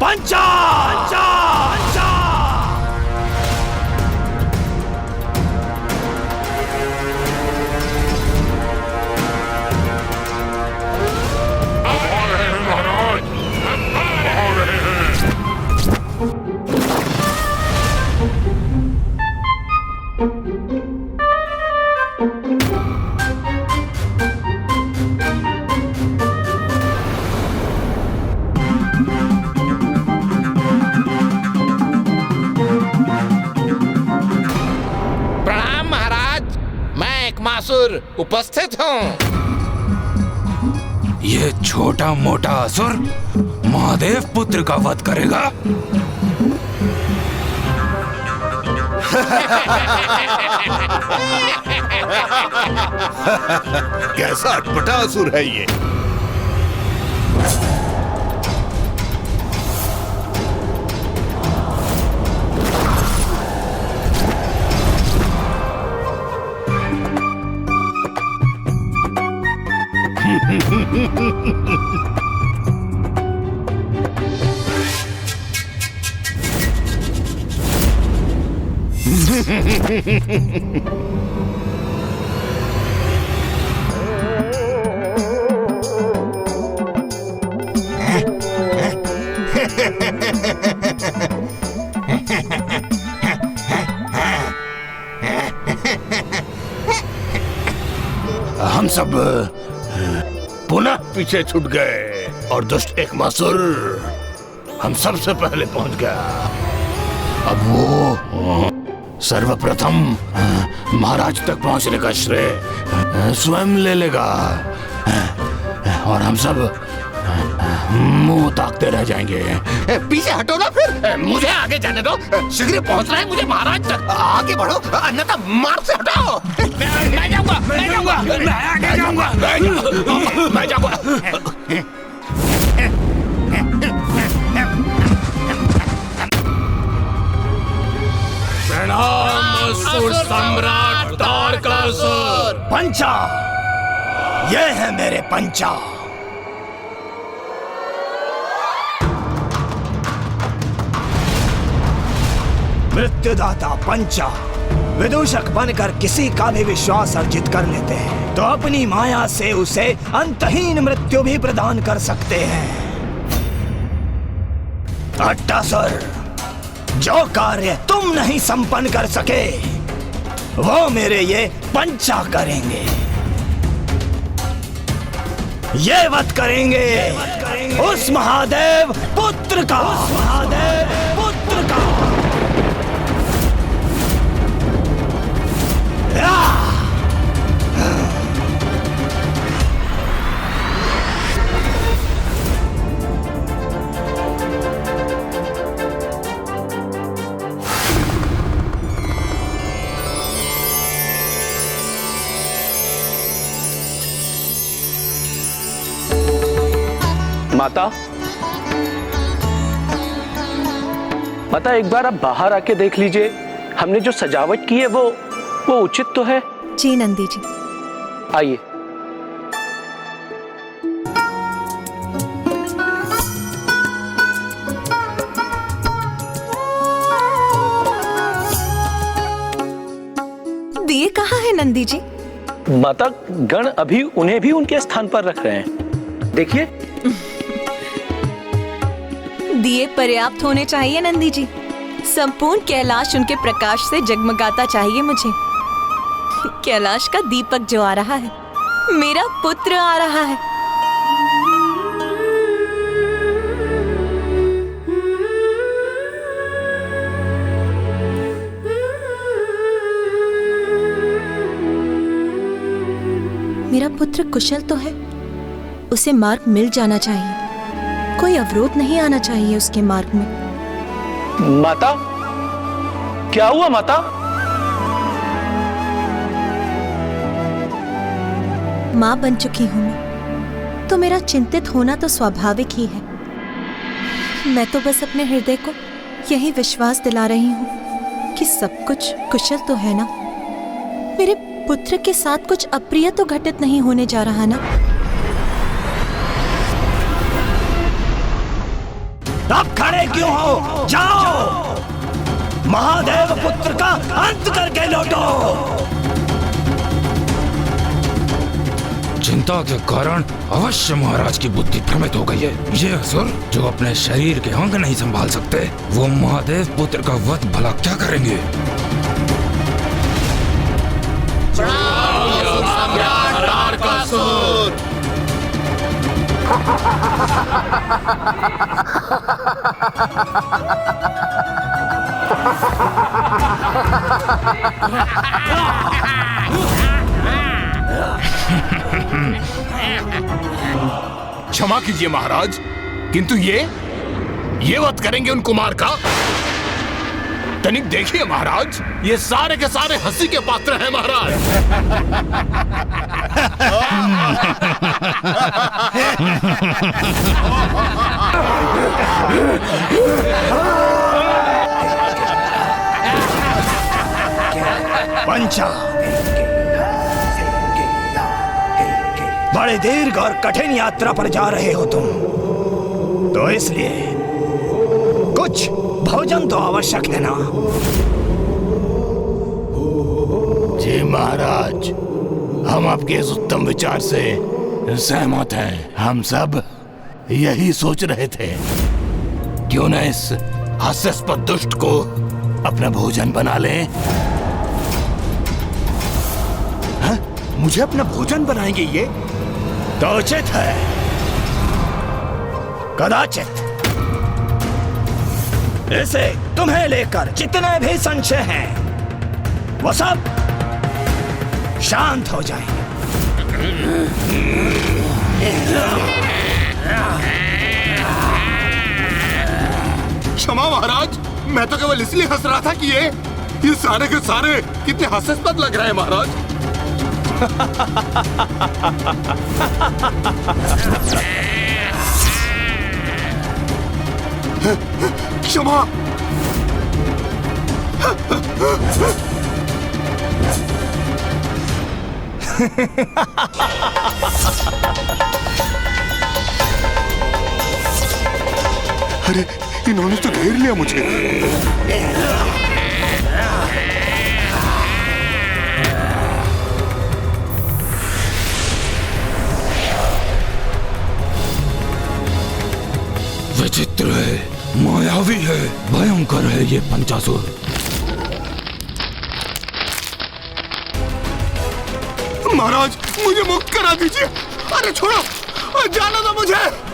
Speaker 19: पंचा! पंचा! पंचा!
Speaker 22: उपस्थित हूँ।
Speaker 17: ये छोटा मोटा असुर महादेव पुत्र का वध करेगा?
Speaker 22: कैसा अटपटा असुर है ये? हम सब पुनः पीछे छूट गए और दुष्ट एक मासुर हम सबसे पहले पहुंच गया। अब वो सर्वप्रथम महाराज तक पहुंचने का श्रेय स्वयं ले लेगा और हम सब मुंह ताकते रह जाएंगे।
Speaker 19: पीछे हटो ना, फिर मुझे आगे जाने दो। शीघ्र पहुंचना है मुझे महाराज तक। आगे बढ़ो, अन्यथा मार्ग से हटाओ। मैं जाऊंगा, मैं जाऊंगा, मैं आगे जाऊंगा, मैं जाऊंगा।
Speaker 22: प्रणाम असुर सम्राट तारकासुर।
Speaker 19: पंचा, ये है मेरे पंचा। मृत्युदाता पंचा विदूषक बनकर किसी का भी विश्वास अर्जित कर लेते हैं तो अपनी माया से उसे अंतहीन मृत्यु भी प्रदान कर सकते हैं। अट्टासुर, जो कार्य तुम नहीं संपन्न कर सके वो मेरे ये पंचा करेंगे। ये वध करेंगे उस महादेव पुत्र का, महादेव पुत्र का।
Speaker 2: माता एक बार आप बाहर आके देख लीजिए, हमने जो सजावट की है वो उचित तो है?
Speaker 16: जी नंदी जी।
Speaker 2: आइए।
Speaker 16: दिए कहाँ है नंदी जी?
Speaker 2: माता, गण अभी उन्हें भी उनके स्थान पर रख रहे हैं, देखिए।
Speaker 16: दिए पर्याप्त होने चाहिए नंदी जी। संपूर्ण कैलाश उनके प्रकाश से जगमगाता चाहिए मुझे। कैलाश का दीपक जो आ रहा है, मेरा पुत्र आ रहा है। मेरा पुत्र कुशल तो है, उसे मार्ग मिल जाना चाहिए, कोई अवरोध नहीं आना चाहिए उसके मार्ग में।
Speaker 2: माता, क्या हुआ माता?
Speaker 16: माँ बन चुकी हूं मैं, तो मेरा चिंतित होना तो स्वाभाविक ही है। मैं तो बस अपने हृदय को यही विश्वास दिला रही हूँ कि सब कुछ कुशल तो है ना। मेरे पुत्र के साथ कुछ अप्रिय तो घटित नहीं होने जा रहा ना।
Speaker 19: अब खड़े क्यों हो? जाओ, महादेव पुत्र का अंत करके लौटो।
Speaker 17: चिंता के कारण अवश्य महाराज की बुद्धि भ्रमित हो गई है। ये असुर जो अपने शरीर के अंग नहीं संभाल सकते, वो महादेव पुत्र का वध भला क्या करेंगे?
Speaker 22: क्षमा कीजिए महाराज, किंतु ये वध करेंगे उन कुमार का? तनिक देखिए महाराज, ये सारे के सारे हंसी के पात्र हैं महाराज।
Speaker 19: पंचा, बड़े दीर्घ और कठिन यात्रा पर जा रहे हो तुम, तो इसलिए कुछ भोजन तो आवश्यक है ना?
Speaker 22: जी महाराज, हम आपके इस उत्तम विचार से सहमत हैं। हम सब यही सोच रहे थे, क्यों न इस हास्यास्पद दुष्ट को अपना भोजन बना लें।
Speaker 19: हाँ? मुझे अपना भोजन बनाएंगे ये? तो उचित है। कदाचित इसे तुम्हें लेकर जितने भी संशय हैं, वो सब शांत हो जाएंगे।
Speaker 22: क्षमा महाराज, मैं तो केवल इसलिए हंस रहा था कि ये सारे के सारे कितने हास्यास्पद लग रहे हैं महाराज। क्षमा। अरे, इन्होंने तो घेर लिया मुझे।
Speaker 17: विचित्र है, मायावी है, भयंकर है ये पंचासुर।
Speaker 22: महाराज मुझे मुक्त करा दीजिए। अरे छोड़ो, जाना दो मुझे।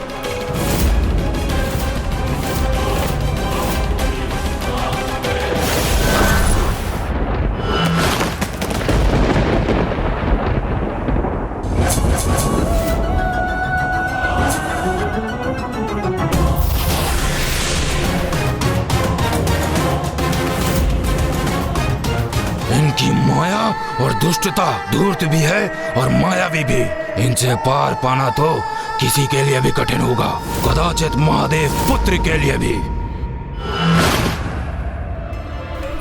Speaker 17: इनकी माया और दुष्टता धूर्त भी है और मायावी भी। इनसे पार पाना तो किसी के लिए भी कठिन होगा, कदाचित महादेव पुत्र के लिए भी।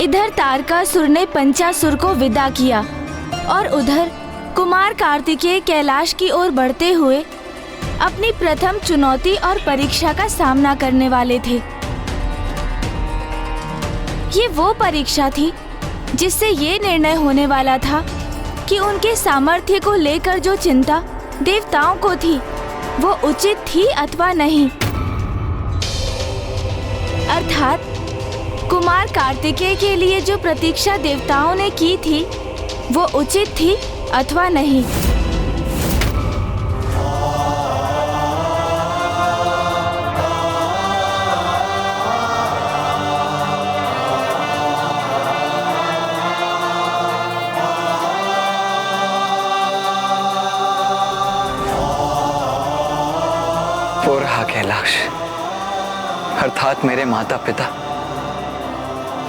Speaker 1: इधर तारकासुर ने पंचासुर को विदा किया और उधर कुमार कार्तिकेय कैलाश की ओर बढ़ते हुए अपनी प्रथम चुनौती और परीक्षा का सामना करने वाले थे। ये वो परीक्षा थी जिससे ये निर्णय होने वाला था कि उनके सामर्थ्य को लेकर जो चिंता देवताओं को थी वो उचित थी अथवा नहीं। अर्थात कुमार कार्तिकेय के लिए जो प्रतीक्षा देवताओं ने की थी वो उचित थी अथवा नहीं।
Speaker 4: वो रहा कैलाश, अर्थात मेरे माता पिता,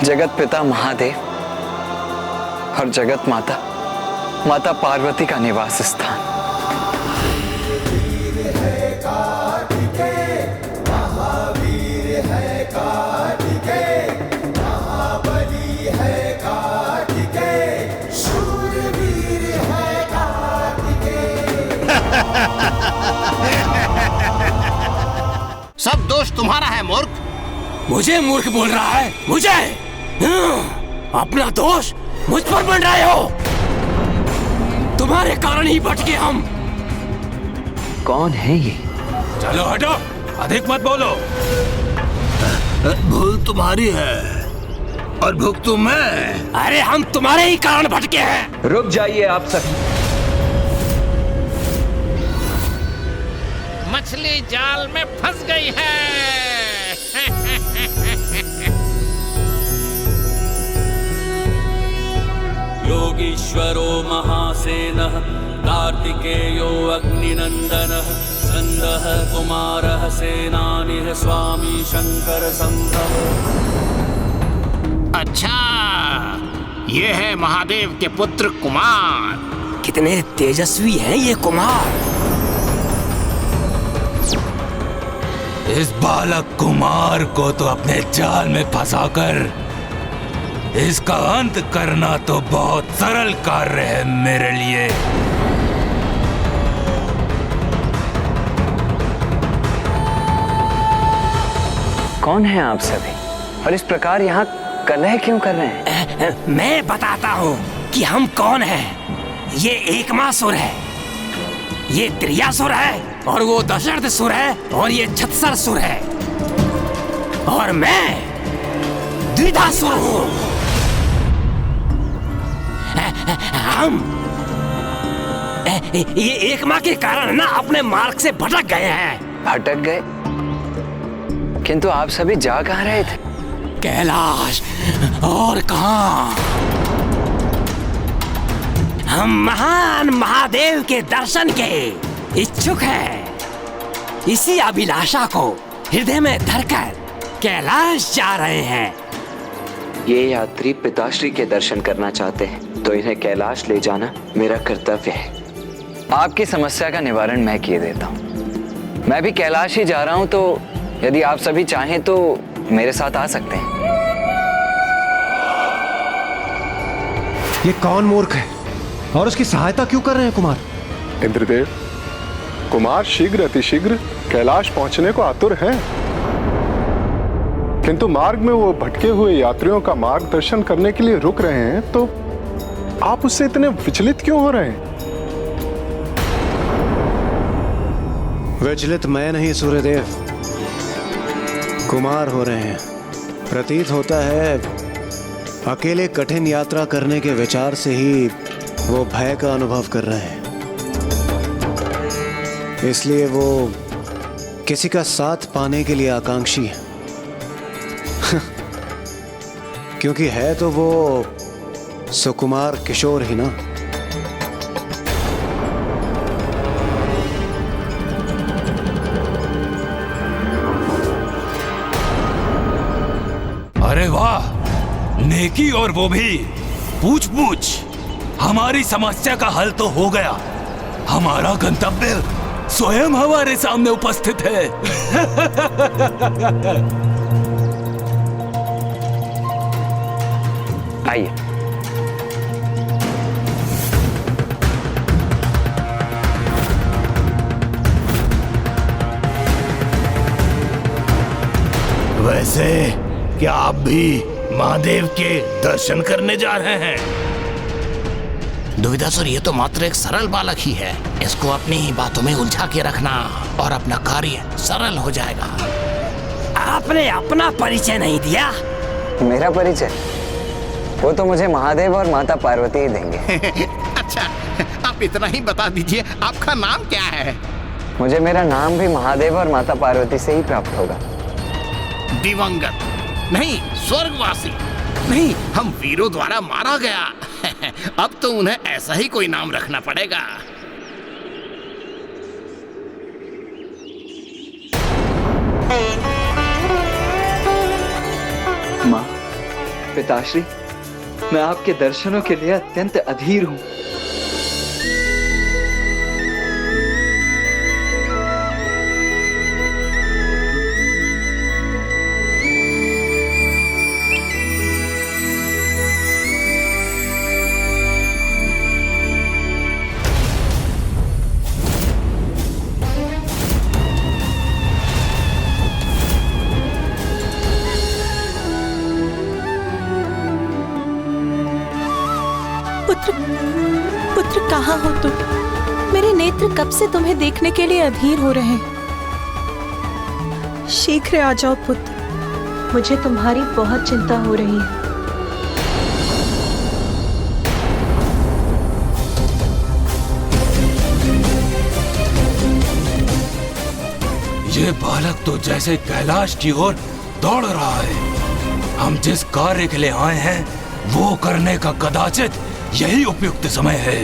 Speaker 4: जगत पिता महादेव और जगत माता माता पार्वती का निवास स्थान।
Speaker 22: सब दोष तुम्हारा है मूर्ख।
Speaker 11: मुझे मूर्ख बोल रहा है? मुझे? अपना दोष मुझ पर बन रहे हो। तुम्हारे कारण ही भटके हम।
Speaker 4: कौन है ये?
Speaker 17: चलो हटो, अधिक मत बोलो।
Speaker 22: भूल तुम्हारी है और भुगतू मैं।
Speaker 11: अरे हम तुम्हारे ही कारण भटके हैं।
Speaker 2: रुक जाइए आप सभी।
Speaker 6: मछली जाल में फंस गई है।
Speaker 13: योगीश्वरो महासेनः कार्तिकेयो अग्निनंदनः स्कंदः कुमारः सेनानिः स्वामी शंकर संभव।
Speaker 22: अच्छा, ये है महादेव के पुत्र कुमार।
Speaker 11: कितने तेजस्वी हैं ये कुमार।
Speaker 17: इस बालक कुमार को तो अपने जाल में फंसाकर इसका अंत करना तो बहुत सरल कार्य है मेरे लिए।
Speaker 4: कौन है आप सभी और इस प्रकार यहाँ कलह क्यों कर रहे हैं?
Speaker 11: मैं बताता हूँ कि हम कौन हैं। ये एकमासुर है, ये त्रियासुर है और वो दशरथसुर है और ये छत्सरसुर है और मैं द्विधासुर हूँ। हम ये एक माँ के कारण ना अपने मार्ग से भटक गए हैं।
Speaker 4: भटक गए? किंतु आप सभी जा कहाँ रहे थे?
Speaker 11: कैलाश और कहाँ। हम महान महादेव के दर्शन के इच्छुक हैं। इसी अभिलाषा को हृदय में धरकर कैलाश जा रहे हैं।
Speaker 4: ये यात्री पिताश्री के दर्शन करना चाहते हैं तो इन्हें कैलाश ले जाना मेरा कर्तव्य है। आपकी समस्या का निवारण मैं किए देता हूँ। मैं भी कैलाश ही जा रहा हूँ, तो यदि आप सभी चाहें तो मेरे साथ आ सकते हैं।
Speaker 9: ये कौन मूर्ख है और उसकी सहायता क्यों कर रहे हैं कुमार?
Speaker 10: इंद्रदेव, कुमार शीघ्र अतिशीघ्र कैलाश पहुंचने को आतुर हैं। किंतु मार्ग में वो भटके हुए यात्रियों का मार्गदर्शन करने के लिए रुक रहे हैं, तो आप उससे इतने विचलित क्यों हो रहे हैं?
Speaker 9: विचलित मैं नहीं सूर्यदेव, कुमार हो रहे हैं। प्रतीत होता है अकेले कठिन यात्रा करने के विचार से ही वो भय का अनुभव कर रहे हैं, इसलिए वो किसी का साथ पाने के लिए आकांक्षी है। क्योंकि है तो वो सुकुमार किशोर ही ना।
Speaker 17: अरे वाह, नेकी और वो भी पूछ पूछ। हमारी समस्या का हल तो हो गया। हमारा गंतव्य स्वयं हमारे सामने उपस्थित है।
Speaker 4: आइए।
Speaker 22: वैसे क्या आप भी महादेव के दर्शन करने जा रहे हैं?
Speaker 6: दुविधासुर, ये तो मात्र एक सरल बालक ही है। इसको अपनी ही बातों में उलझा के रखना और अपना कार्य सरल हो जाएगा।
Speaker 5: आपने अपना परिचय नहीं दिया।
Speaker 4: मेरा परिचय वो तो मुझे महादेव और माता पार्वती ही देंगे।
Speaker 22: अच्छा, आप इतना ही बता दीजिए, आपका नाम क्या है?
Speaker 4: मुझे मेरा नाम भी महादेव और माता पार्वती से ही प्राप्त होगा।
Speaker 22: दिवंगत नहीं, स्वर्गवासी नहीं, हम वीरों द्वारा मारा गया। अब तो उन्हें ऐसा ही कोई नाम रखना पड़ेगा।
Speaker 8: माँ, पिताश्री, मैं आपके दर्शनों के लिए अत्यंत अधीर हूँ।
Speaker 16: पुत्र कहाँ हो तुम? मेरे नेत्र कब से तुम्हें देखने के लिए अधीर हो रहे हैं। शीघ्र आ जाओ पुत्र, मुझे तुम्हारी बहुत चिंता हो रही है।
Speaker 17: ये बालक तो जैसे कैलाश की ओर दौड़ रहा है। हम जिस कार्य के लिए आए हैं वो करने का कदाचित यही उपयुक्त समय है।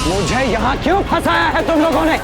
Speaker 18: मुझे यहाँ क्यों फंसाया है तुम लोगों ने?